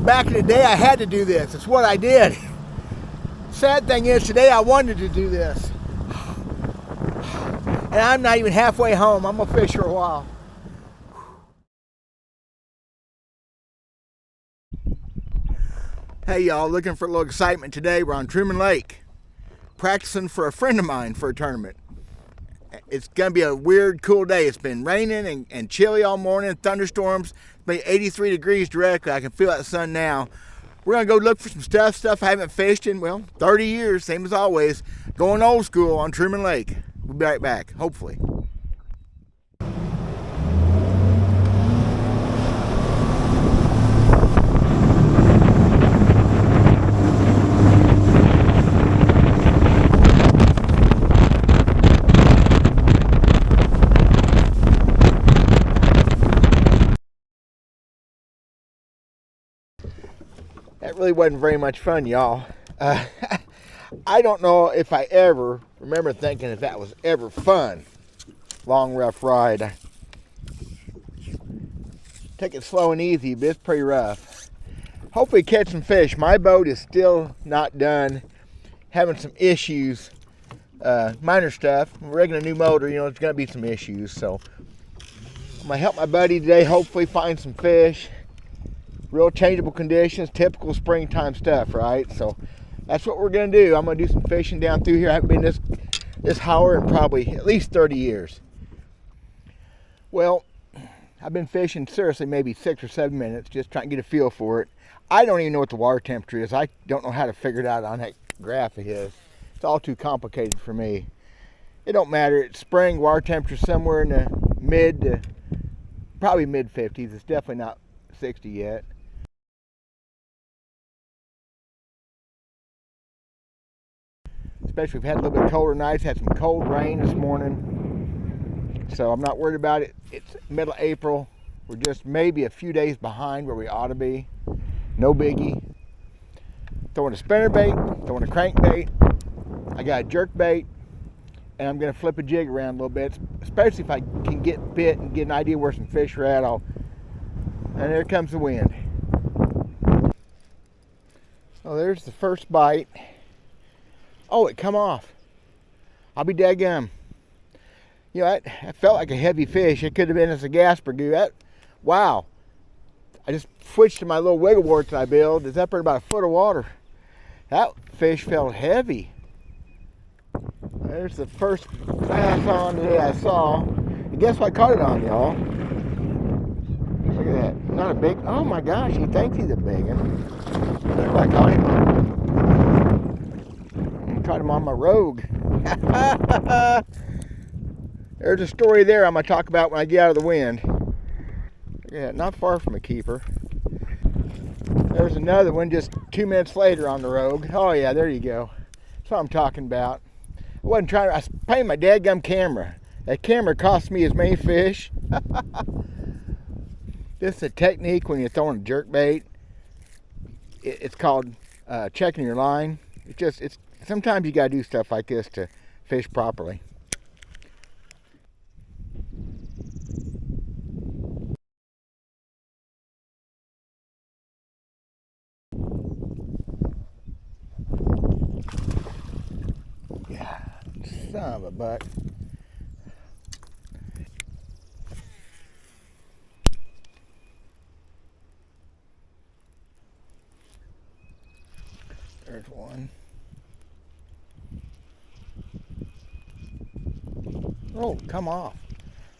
back in the day I had to do this. It's what I did. Sad thing is today I wanted to do this. And I'm not even halfway home. I'm gonna fish for a while. Hey y'all, looking for a little excitement today. We're on Truman Lake, practicing for a friend of mine for a tournament. It's gonna be a weird, cool day. It's been raining and chilly all morning, thunderstorms. It's been 83 degrees directly. I can feel that sun now. We're gonna go look for some stuff I haven't fished in, well, 30 years, same as always. Going old school on Truman Lake. We'll be right back, hopefully. That really wasn't very much fun, y'all. I don't know if I ever remember thinking if that was ever fun. Long, rough ride. Take it slow and easy, but it's pretty rough. Hopefully catch some fish. My boat is still not done. Having some issues. Minor stuff. We're rigging a new motor, you know, there's gonna be some issues. So I'm gonna help my buddy today, hopefully find some fish. Real changeable conditions, typical springtime stuff, right? So that's what we're gonna do. I'm gonna do some fishing down through here. I haven't been this holler in probably at least 30 years. Well, I've been fishing seriously maybe 6 or 7 minutes, just trying to get a feel for it. I don't even know what the water temperature is. I don't know how to figure it out on that graph of his. It's all too complicated for me. It don't matter. It's spring, water temperature somewhere in the probably mid 50s. It's definitely not 60 yet. Especially we've had a little bit colder nights, had some cold rain this morning. So I'm not worried about it. It's middle of April. We're just maybe a few days behind where we ought to be. No biggie. Throwing a spinnerbait, throwing a crankbait. I got a jerk bait, and I'm gonna flip a jig around a little bit, especially if I can get bit and get an idea where some fish are at. And there comes the wind. Oh, there's the first bite. Oh, it come off. I'll be daggum. You know, that felt like a heavy fish. It could have been as a Gasper goo. Wow. I just switched to my little wiggle wart that I built. It's up there about a foot of water. That fish felt heavy. There's the first bass on today I saw. And guess what I caught it on, y'all? Look at that. Not a big, oh my gosh, he thinks he's a big one. Look what I caught him. Caught him on my Rogue. There's a story there I'm going to talk about when I get out of the wind. Yeah, not far from a keeper. There's another one just 2 minutes later on the Rogue. Oh yeah, there you go. That's what I'm talking about. I wasn't trying to, I was paying my dadgum camera. That camera cost me as many fish. This is a technique when you're throwing a jerkbait. It's called checking your line. It's sometimes you gotta do stuff like this to fish properly. Yeah, son of a buck. There's one. Oh, come off.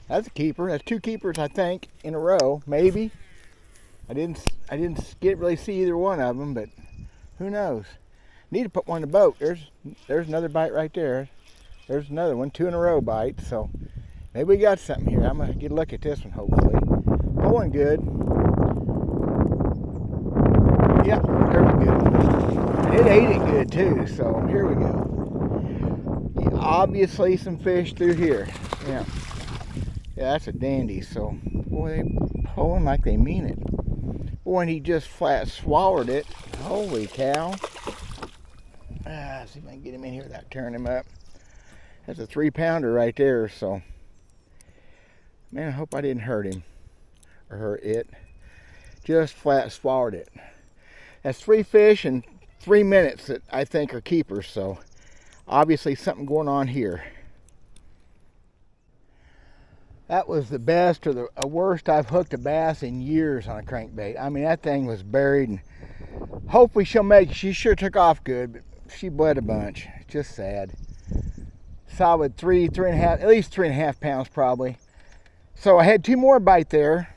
That's a keeper. That's 2 keepers, I think, in a row, maybe. I didn't really see either one of them, but who knows? Need to put one in the boat. There's another bite right there. There's another one, 2 in a row bite. So maybe we got something here. I'm gonna get a look at this one hopefully. Pulling good. Yep, there we go. And it ate it good too. So here we go. Obviously some fish through here. Yeah, that's a dandy. So boy, they pulling like they mean it. Boy, and he just flat swallowed it. Holy cow. See if I can get him in here without tearing him up. That's a 3-pounder right there. So man, I hope I didn't hurt him or hurt it. Just flat swallowed it. That's 3 fish in 3 minutes that I think are keepers, so obviously something going on here. That was the best or the worst I've hooked a bass in years on a crankbait. I mean, that thing was buried, and hopefully she'll make it. She sure took off good, but she bled a bunch. Just sad. Solid 3.5, at least 3.5 pounds probably. So I had 2 more bite there.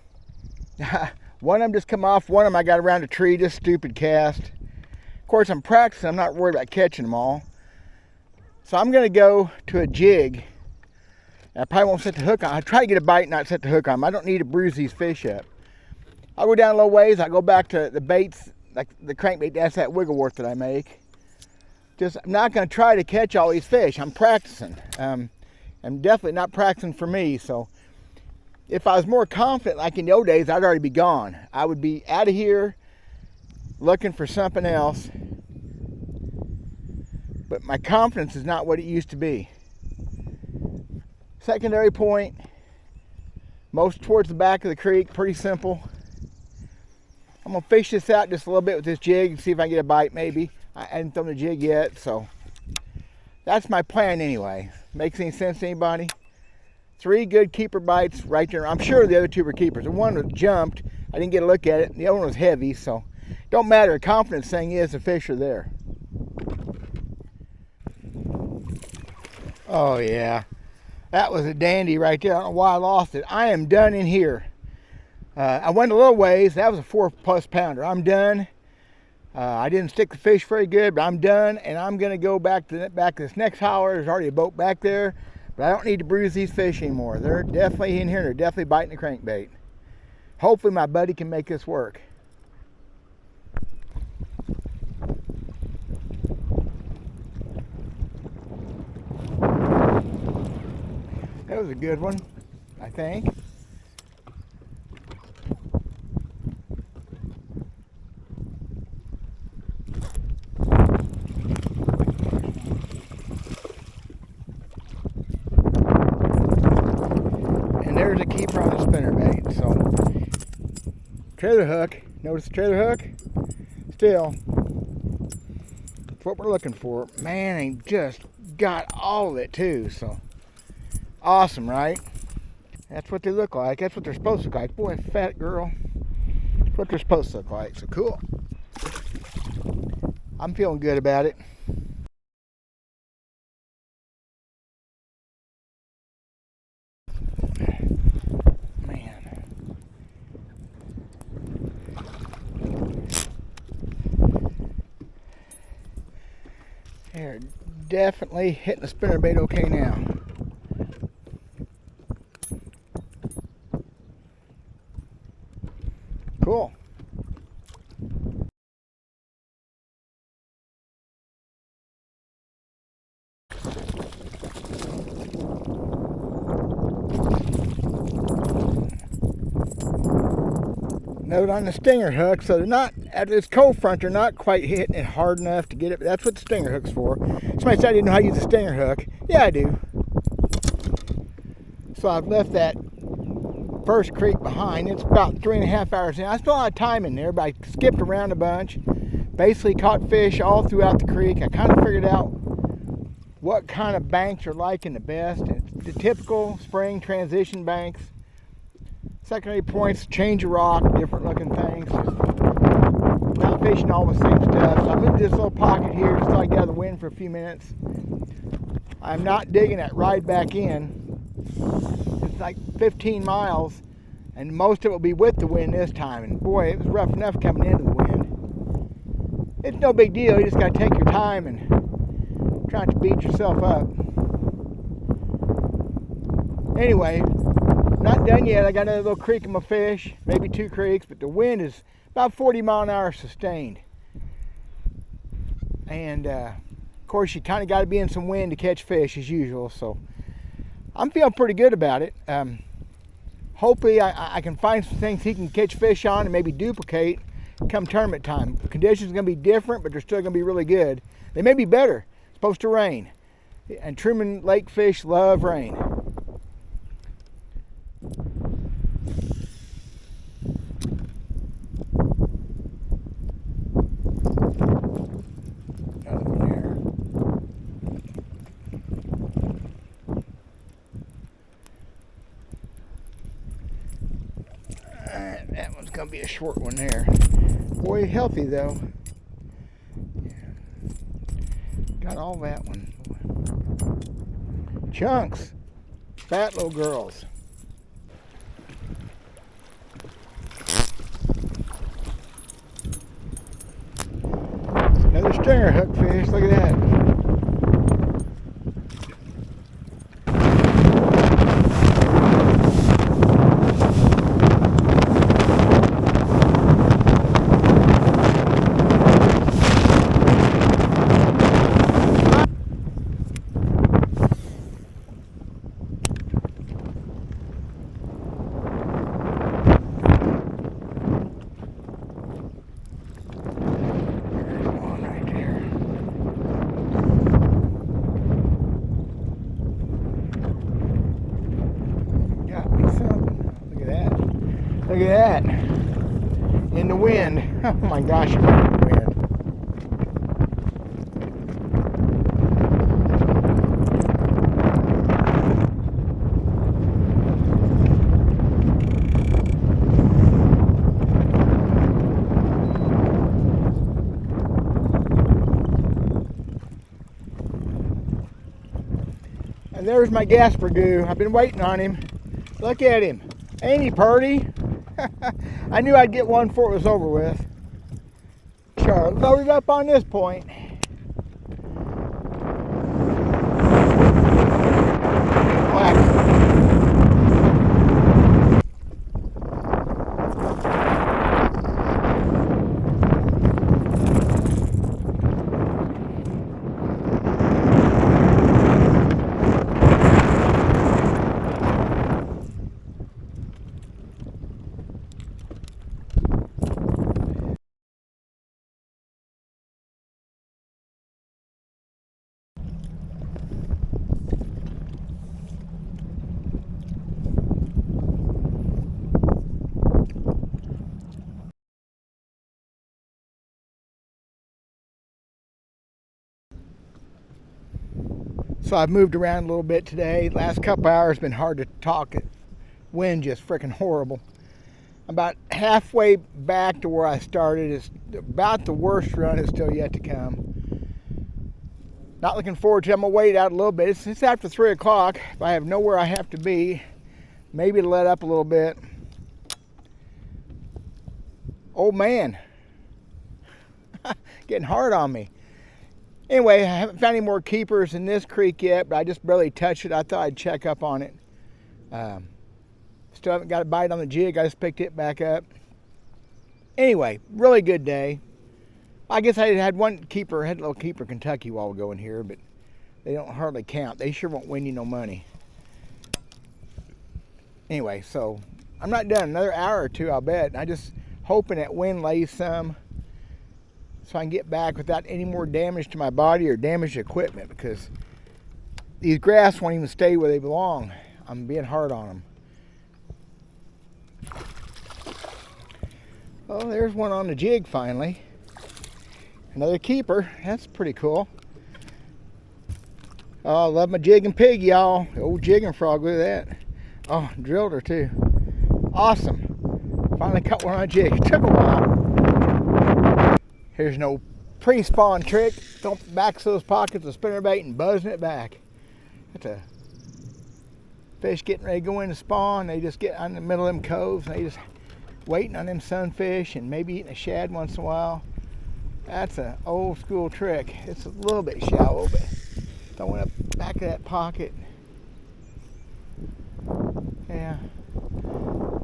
One of them just come off. One of them I got around a tree, just stupid cast. Of course, I'm practicing. I'm not worried about catching them all. So I'm going to go to a jig. I probably won't set the hook on. I try to get a bite, not set the hook on them. I don't need to bruise these fish up. I'll go down a little ways. I'll go back to the baits, like the crankbait. That's that wigglewort that I make. I'm not going to try to catch all these fish. I'm practicing. I'm definitely not practicing for me. So if I was more confident, like in the old days, I'd already be gone. I would be out of here looking for something else. But my confidence is not what it used to be. Secondary point, most towards the back of the creek, pretty simple. I'm gonna fish this out just a little bit with this jig and see if I can get a bite maybe. I hadn't thrown the jig yet, so that's my plan anyway. Makes any sense to anybody? 3 good keeper bites right there. I'm sure the other 2 were keepers. The one was jumped, I didn't get a look at it. The other one was heavy, so don't matter. The confidence thing is the fish are there. Oh yeah. That was a dandy right there. I don't know why I lost it. I am done in here. I went a little ways. That was a 4+ pounder. I'm done. I didn't stick the fish very good, but I'm done. And I'm going to go back to this next holler. There's already a boat back there. But I don't need to bruise these fish anymore. They're definitely in here. They're definitely biting the crankbait. Hopefully my buddy can make this work. That was a good one, I think. And there's a keeper on the spinnerbait. So, trailer hook. Notice the trailer hook? Still, that's what we're looking for. Man, he just got all of it too, so. Awesome, right? That's what they look like. That's what they're supposed to look like. Boy, fat girl. That's what they're supposed to look like. So cool. I'm feeling good about it. Man. They're definitely hitting the spinnerbait okay now. Cool. Note on the stinger hook, so they're not, at this cold front, they're not quite hitting it hard enough to get it, but that's what the stinger hook's for. Somebody said I didn't know how to use a stinger hook. Yeah, I do. So I've left that first creek behind. It's about 3.5 hours in. I spent a lot of time in there, but I skipped around a bunch. Basically caught fish all throughout the creek. I kind of figured out what kind of banks are liking the best. It's the typical spring transition banks. Secondary points, change of rock, different looking things. Just not fishing all the same stuff. So I'm in this little pocket here just so I get out of the wind for a few minutes. I'm not digging that ride back in. It's like 15 miles, and most of it will be with the wind this time. And boy, it was rough enough coming into the wind. It's no big deal. You just got to take your time and try not to beat yourself up. Anyway, not done yet. I got another little creek in my fish, maybe 2 creeks, but the wind is about 40 mile an hour sustained. And of course, you kind of got to be in some wind to catch fish as usual. So I'm feeling pretty good about it. Hopefully I can find some things he can catch fish on and maybe duplicate come tournament time. Conditions are going to be different, but they're still going to be really good. They may be better. It's supposed to rain. And Truman Lake fish love rain. be a short one there. Boy, healthy though. Got all that one. Chunks. Fat little girls. Another stringer hook fish. Look at that. Look at that. In the wind. Oh my gosh, in the wind. And there's my Gasper Goo. I've been waiting on him. Look at him. Ain't he purty? I knew I'd get one before it was over with. Sure, loaded up on this point. So I've moved around a little bit today. Last couple hours been hard to talk. Wind just freaking horrible. About halfway back to where I started. It's about the worst run is still yet to come. Not looking forward to it. I'm gonna wait out a little bit. It's after 3 o'clock. If I have nowhere I have to be, maybe to let up a little bit. Oh man, getting hard on me. Anyway, I haven't found any more keepers in this creek yet, but I just barely touched it. I thought I'd check up on it. Still haven't got a bite on the jig. I just picked it back up. Anyway, really good day. I guess I had one keeper, had a little keeper Kentucky while ago in here, but they don't hardly count. They sure won't win you no money. Anyway, so I'm not done. Another hour or two, I'll bet. I'm just hoping that wind lays some, so I can get back without any more damage to my body or damage to equipment, because these grass won't even stay where they belong. I'm being hard on them. Oh, there's one on the jig finally. Another keeper. That's pretty cool. Oh, I love my jigging pig, y'all. Old jigging frog, look at that. Oh, drilled her too. Awesome. Finally caught one on a jig. It took a while. Here's no pre-spawn trick. Dump back those pockets of spinnerbait and buzzing it back. That's a fish getting ready to go in to spawn. They just get in the middle of them coves and they just waiting on them sunfish and maybe eating a shad once in a while. That's an old school trick. It's a little bit shallow, but throwing up back of that pocket. Yeah.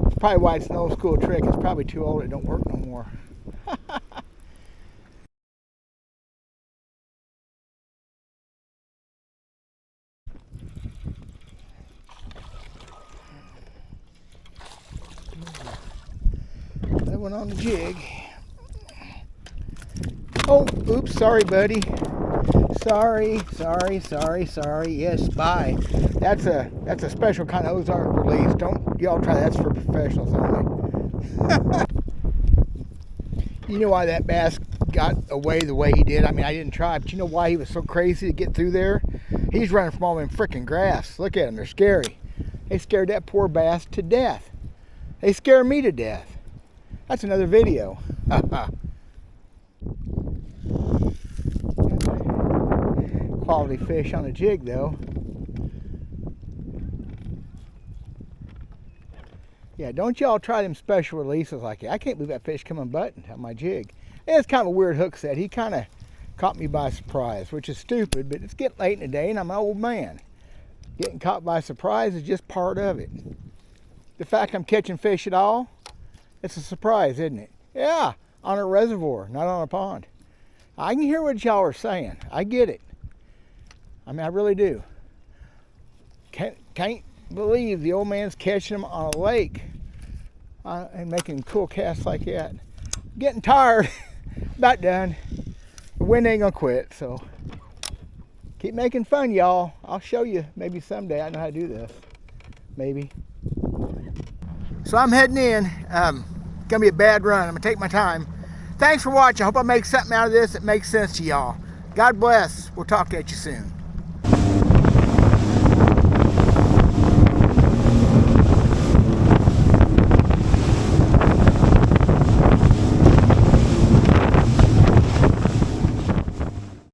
That's probably why it's an old school trick. It's probably too old. It don't work no more. That one on the jig. Oh, oops, sorry, buddy. Sorry. Yes, bye. That's a special kind of Ozark release. Don't y'all try that. That's for professionals only. You know why that bass got away the way he did? I mean, I didn't try, but you know why he was so crazy to get through there? He's running from all them frickin' grass. Look at them, they're scary. They scared that poor bass to death. They scare me to death. That's another video. Quality fish on a jig though. Yeah, don't y'all try them special releases like that. I can't believe that fish come unbuttoned on my jig. It's kind of a weird hook set. He kind of caught me by surprise, which is stupid, but it's getting late in the day and I'm an old man. Getting caught by surprise is just part of it. The fact I'm catching fish at all, it's a surprise, isn't it? Yeah, on a reservoir, not on a pond. I can hear what y'all are saying. I get it. I mean, I really do. Can't believe the old man's catching them on a lake and making cool casts like that. Getting tired. About done. The wind ain't gonna quit, so keep making fun, y'all. I'll show you maybe someday. I know how to do this. Maybe. So I'm heading in. Gonna be a bad run. I'm gonna take my time. Thanks for watching. I hope I make something out of this that makes sense to y'all. God bless. We'll talk at you soon.